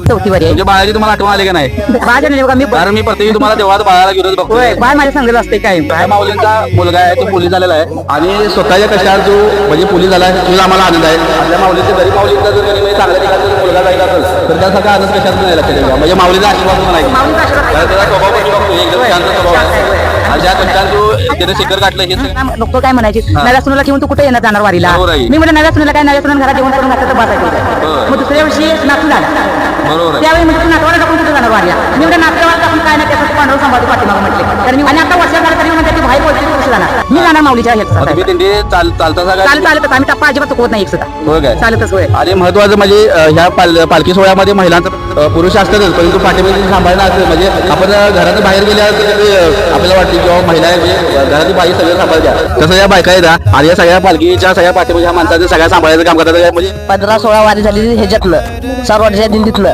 चौथी वारी आहे. म्हणजे बाळाची तुम्हाला आठवण आली का नाही? बाळाच्या नाही बघा मी कारण मी प्रत्येक तुम्हाला तेव्हा बाळाला घेऊनच बघतो. होय बाळ माझ्या संगत असते काय त्या माऊलींचा मुलगा आहे तो पोलीस झालेला आहे आणि स्वतःच्या कशावर जो म्हणजे पोलीस झाला आहे तुझा आम्हाला आनंद आहे. आपल्या माऊलीचे गरीब माऊलींचा जर कधी चांगल्या ठिकाणी जर मुलगा जायला असेल तर त्यासारखा आनंद कशात नाही लक्षात ठेवा. म्हणजे माऊलीचा आशीर्वाद पण आहे. माऊलीचा आशीर्वाद आहे. त्याचा स्वभाव पण बघतो एकदम शांत स्वभाव आहे. आणि ज्या कशात जो त्याने शिखर गाठलं हे सगळं लोक काय म्हणायचे नव्या सुनाला घेऊन तू कुठे येणार जाणार वारीला. बरोबर आहे. मी म्हटलं नव्या सुनाला काय नव्या सुनाला घरात जेवण करून घातलं तर बसायचं. मग दुसऱ्या वर्षी नातू झाला. बरोबर आहे. त्यावेळी म्हणजे तू नातवाला टाकून कुठे जाणार वारीला. मी म्हटलं नातवाला टाकून काय नाही त्यासाठी पांडव सांभाळतो पाठीमागं म्हटले. कारण मी आणि आता वर्ष झालं तरी म्हणते ती भाई बोलते कसं जाणार. मी जाणार माऊलीच्या मग तुम्ही ह्याच्यात दिंडी चालता सगळं चालतच आम्ही टप्पा अजिबात चुकवत नाही एक सुद्धा होय काय? चालतच होय. आणि महत्वाचं म्हणजे ह्या पालखी सोहळ्यामध्ये महिलांचा पुरुष असतातच परंतु पाठीमध्ये सांभाळणं असतं. म्हणजे आपण घरात बाहेर गेल्यावर आपल्याला वाटते किंवा महिला म्हणजे घरातील बाई सगळं सांभाळत्या तसं या बायका आहेत आणि या सगळ्या पालखीच्या सगळ्या पाठीमध्ये ह्या माणसाचं सगळ्या सांभाळायचं काम करतात. म्हणजे 15-16 वारी झाली ह्याच्यातनं 4 वर्षाच्या दिंडीतनं